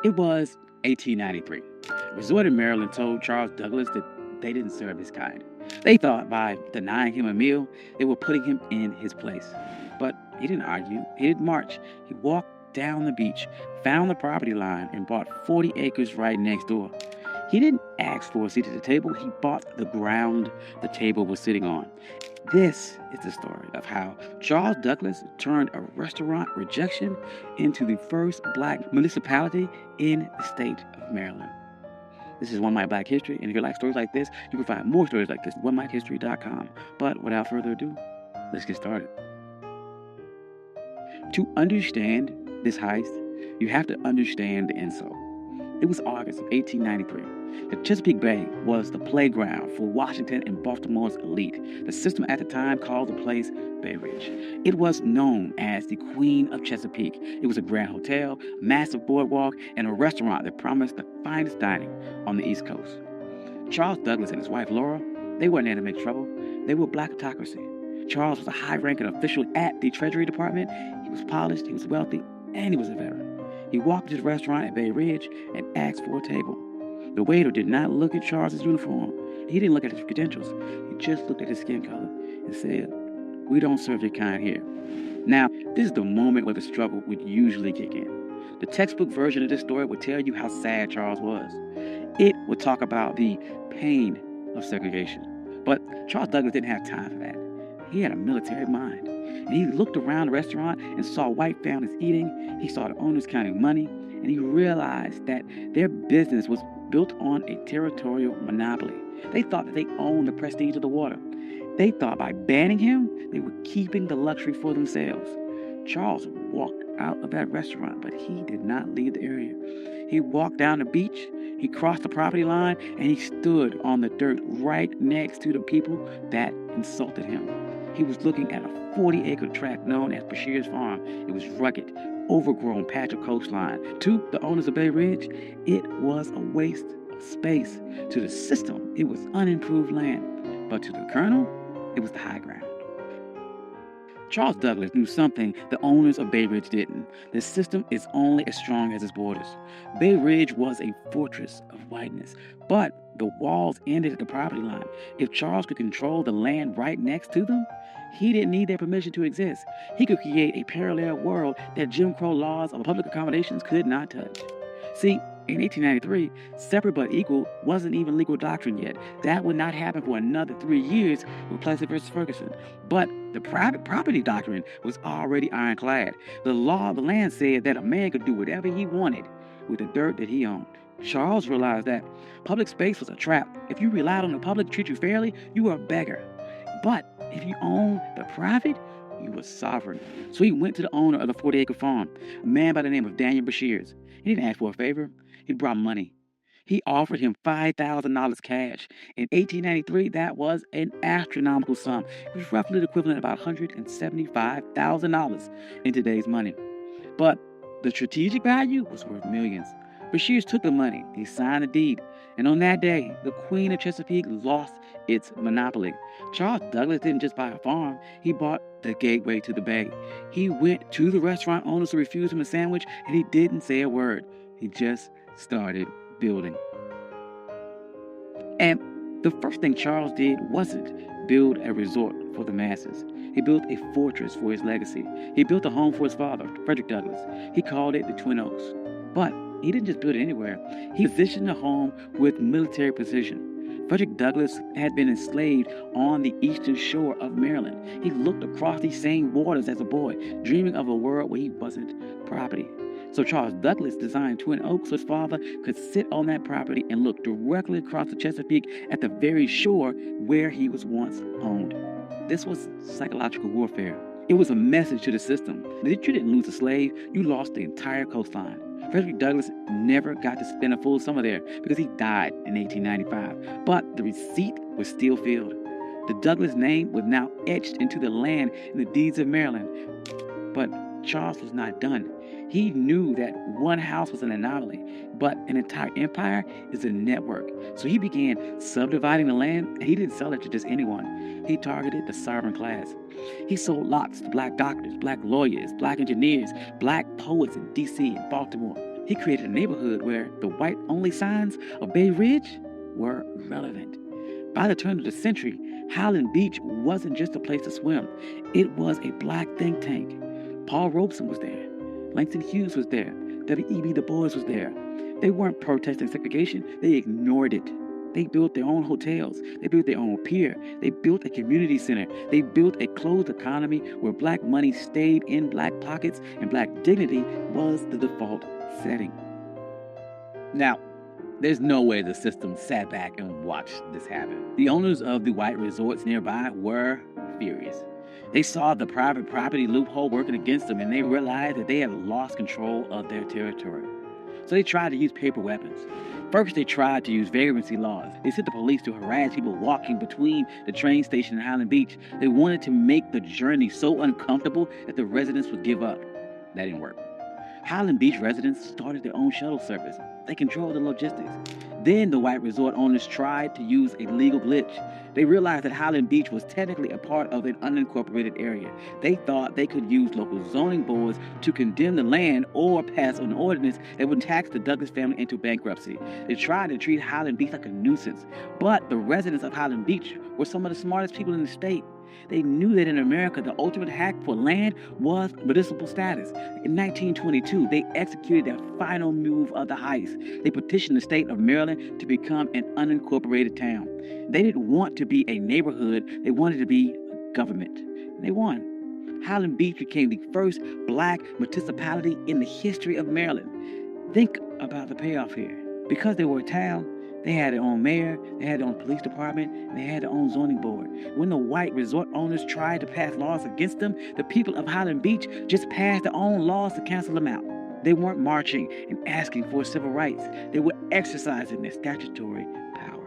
It was 1893. A resort in Maryland told Charles Douglas that they didn't serve his kind. They thought by denying him a meal, they were putting him in his place. But he didn't argue. He didn't march. He walked down the beach, found the property line, and bought 40 acres right next door. He didn't ask for a seat at the table. He bought the ground the table was sitting on. This is the story of how Charles Douglas turned a restaurant rejection into the first black municipality in the state of Maryland. This is One Mike Black History, and if you like stories like this, you can find more stories like this at onemikehistory.com. But without further ado, let's get started. To understand this heist, you have to understand the insult. It was August of 1893. The Chesapeake Bay was the playground for Washington and Baltimore's elite. The system at the time called the place Bay Ridge. It was known as the Queen of Chesapeake. It was a grand hotel, massive boardwalk, and a restaurant that promised the finest dining on the East Coast. Charles Douglas and his wife Laura, they weren't in to make trouble. They were black autocracy. Charles was a high-ranking official at the Treasury Department. He was polished, he was wealthy, and he was a veteran. He walked to the restaurant at Bay Ridge and asked for a table. The waiter did not look at Charles's uniform. He didn't look at his credentials. He just looked at his skin color and said, "We don't serve your kind here." Now, this is the moment where the struggle would usually kick in. The textbook version of this story would tell you how sad Charles was. It would talk about the pain of segregation. But Charles Douglas didn't have time for that. He had a military mind. And he looked around the restaurant and saw white families eating. He saw the owners counting money. And he realized that their business was built on a territorial monopoly. They thought that they owned the prestige of the water. They thought by banning him, they were keeping the luxury for themselves. Charles walked out of that restaurant, but he did not leave the area. He walked down the beach, he crossed the property line, and he stood on the dirt right next to the people that insulted him. He was looking at a 40-acre tract known as Bashir's Farm. It was rugged, overgrown patch of coastline. To the owners of Bay Ridge, it was a waste of space. To the system, it was unimproved land. But to the Colonel, it was the high ground. Charles Douglas knew something the owners of Bay Ridge didn't. The system is only as strong as its borders. Bay Ridge was a fortress of whiteness, but the walls ended at the property line. If Charles could control the land right next to them, he didn't need their permission to exist. He could create a parallel world that Jim Crow laws of public accommodations could not touch. See, in 1893, separate but equal wasn't even legal doctrine yet. That would not happen for another 3 years with Plessy versus Ferguson. But the private property doctrine was already ironclad. The law of the land said that a man could do whatever he wanted with the dirt that he owned. Charles realized that public space was a trap. If you relied on the public to treat you fairly, you were a beggar. But if you owned the private, you were sovereign. So he went to the owner of the 40-acre farm, a man by the name of Daniel Bashirs. He didn't ask for a favor. He brought money. He offered him $5,000 cash. In 1893, that was an astronomical sum. It was roughly the equivalent of about $175,000 in today's money. But the strategic value was worth millions. Bashirs took the money. He signed the deed. And on that day, the Queen of Chesapeake lost its monopoly. Charles Douglas didn't just buy a farm. He bought the gateway to the bay. He went to the restaurant owners who refused him a sandwich, and he didn't say a word. He just started building. And the first thing Charles did wasn't build a resort for the masses. He built a fortress for his legacy. He built a home for his father, Frederick Douglass. He called it the Twin Oaks. But he didn't just build it anywhere. He positioned the home with military precision. Frederick Douglass had been enslaved on the eastern shore of Maryland. He looked across these same waters as a boy, dreaming of a world where he wasn't property. So Charles Douglas designed Twin Oaks so his father could sit on that property and look directly across the Chesapeake at the very shore where he was once owned. This was psychological warfare. It was a message to the system that if you didn't lose a slave, you lost the entire coastline. Frederick Douglass never got to spend a full summer there because he died in 1895. But the receipt was still filled. The Douglass name was now etched into the land in the deeds of Maryland. But Charles was not done. He knew that one house was an anomaly, but an entire empire is a network. So he began subdividing the land, and he didn't sell it to just anyone. He targeted the sovereign class. He sold lots to black doctors, black lawyers, black engineers, black poets in D.C. and Baltimore. He created a neighborhood where the white-only signs of Bay Ridge were relevant. By the turn of the century, Highland Beach wasn't just a place to swim. It was a black think tank. Paul Robeson was there. Langston Hughes was there. W.E.B. Du Bois was there. They weren't protesting segregation. They ignored it. They built their own hotels. They built their own pier. They built a community center. They built a closed economy where black money stayed in black pockets and black dignity was the default setting. Now, there's no way the system sat back and watched this happen. The owners of the white resorts nearby were furious. They saw the private property loophole working against them, and they realized that they had lost control of their territory. So they tried to use paper weapons. First, they tried to use vagrancy laws. They sent the police to harass people walking between the train station and Highland Beach. They wanted to make the journey so uncomfortable that the residents would give up. That didn't work. Highland Beach residents started their own shuttle service. They controlled the logistics. Then the white resort owners tried to use a legal glitch. They realized that Highland Beach was technically a part of an unincorporated area. They thought they could use local zoning boards to condemn the land or pass an ordinance that would tax the Douglass family into bankruptcy. They tried to treat Highland Beach like a nuisance. But the residents of Highland Beach were some of the smartest people in the state. They knew that in America, the ultimate hack for land was municipal status. In 1922, they executed their final move of the heist. They petitioned the state of Maryland to become an unincorporated town. They didn't want to be a neighborhood. They wanted to be a government. They won. Highland Beach became the first black municipality in the history of Maryland. Think about the payoff here. Because they were a town, they had their own mayor, they had their own police department, and they had their own zoning board. When the white resort owners tried to pass laws against them, the people of Highland Beach just passed their own laws to cancel them out. They weren't marching and asking for civil rights. They were exercising their statutory power.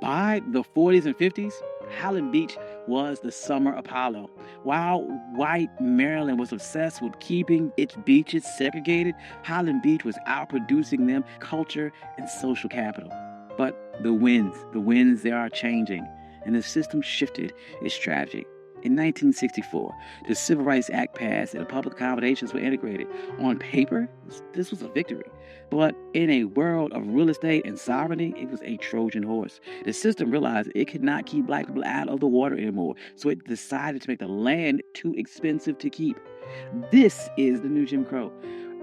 By the 40s and 50s, Highland Beach was the summer Apollo. While white Maryland was obsessed with keeping its beaches segregated, Highland Beach was outproducing them culture and social capital. But the winds, they are changing, and the system shifted its strategy. In 1964, the Civil Rights Act passed and the public accommodations were integrated. On paper, this was a victory. But in a world of real estate and sovereignty, it was a Trojan horse. The system realized it could not keep black people out of the water anymore, so it decided to make the land too expensive to keep. This is the new Jim Crow.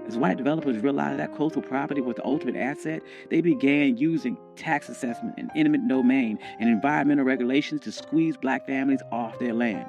As white developers realized that coastal property was the ultimate asset, they began using tax assessment and eminent domain and environmental regulations to squeeze black families off their land.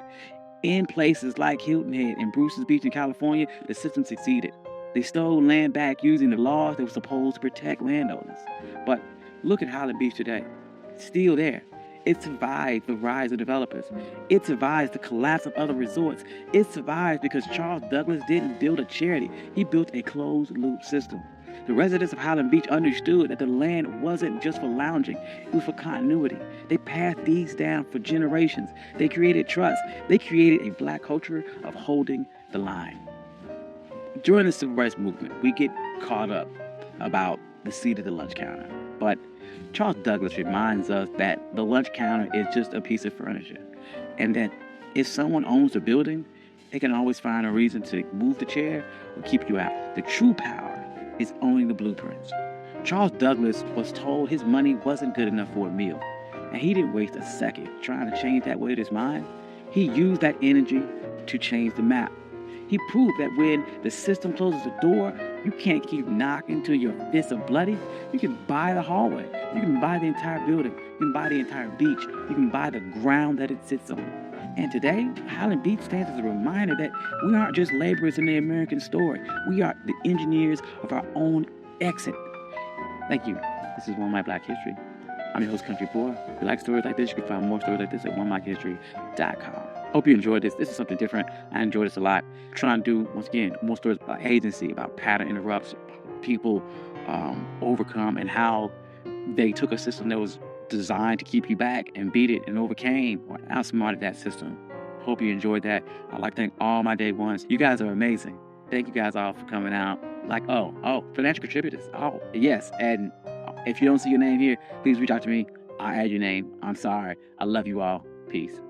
In places like Hilton Head and Bruce's Beach in California, the system succeeded. They stole land back using the laws that were supposed to protect landowners. But look at Highland Beach today. It's still there. It survived the rise of developers. It survived the collapse of other resorts. It survived because Charles Douglass didn't build a charity. He built a closed-loop system. The residents of Highland Beach understood that the land wasn't just for lounging. It was for continuity. They passed these down for generations. They created trust. They created a black culture of holding the line. During the Civil Rights Movement, we get caught up about the seat at the lunch counter. But Charles Douglass reminds us that the lunch counter is just a piece of furniture, and that if someone owns the building, they can always find a reason to move the chair or keep you out. The true power is owning the blueprints. Charles Douglass was told his money wasn't good enough for a meal, and he didn't waste a second trying to change that with his mind. He used that energy to change the map. He proved that when the system closes the door, you can't keep knocking till your fists are bloody. You can buy the hallway. You can buy the entire building. You can buy the entire beach. You can buy the ground that it sits on. And today, Highland Beach stands as a reminder that we aren't just laborers in the American story. We are the engineers of our own exit. Thank you. This is One My Black History. I'm your host, Country Boy. If you like stories like this, you can find more stories like this at oneblackhistory.com. Hope you enjoyed this. This is something different. I enjoyed this a lot. Trying to do, once again, more stories about agency, about pattern interrupts, people overcome, and how they took a system that was designed to keep you back and beat it and overcame or outsmarted that system. Hope you enjoyed that. I'd like to thank all my day ones. You guys are amazing. Thank you guys all for coming out. Financial contributors. Oh, yes. And if you don't see your name here, please reach out to me. I'll add your name. I'm sorry. I love you all. Peace.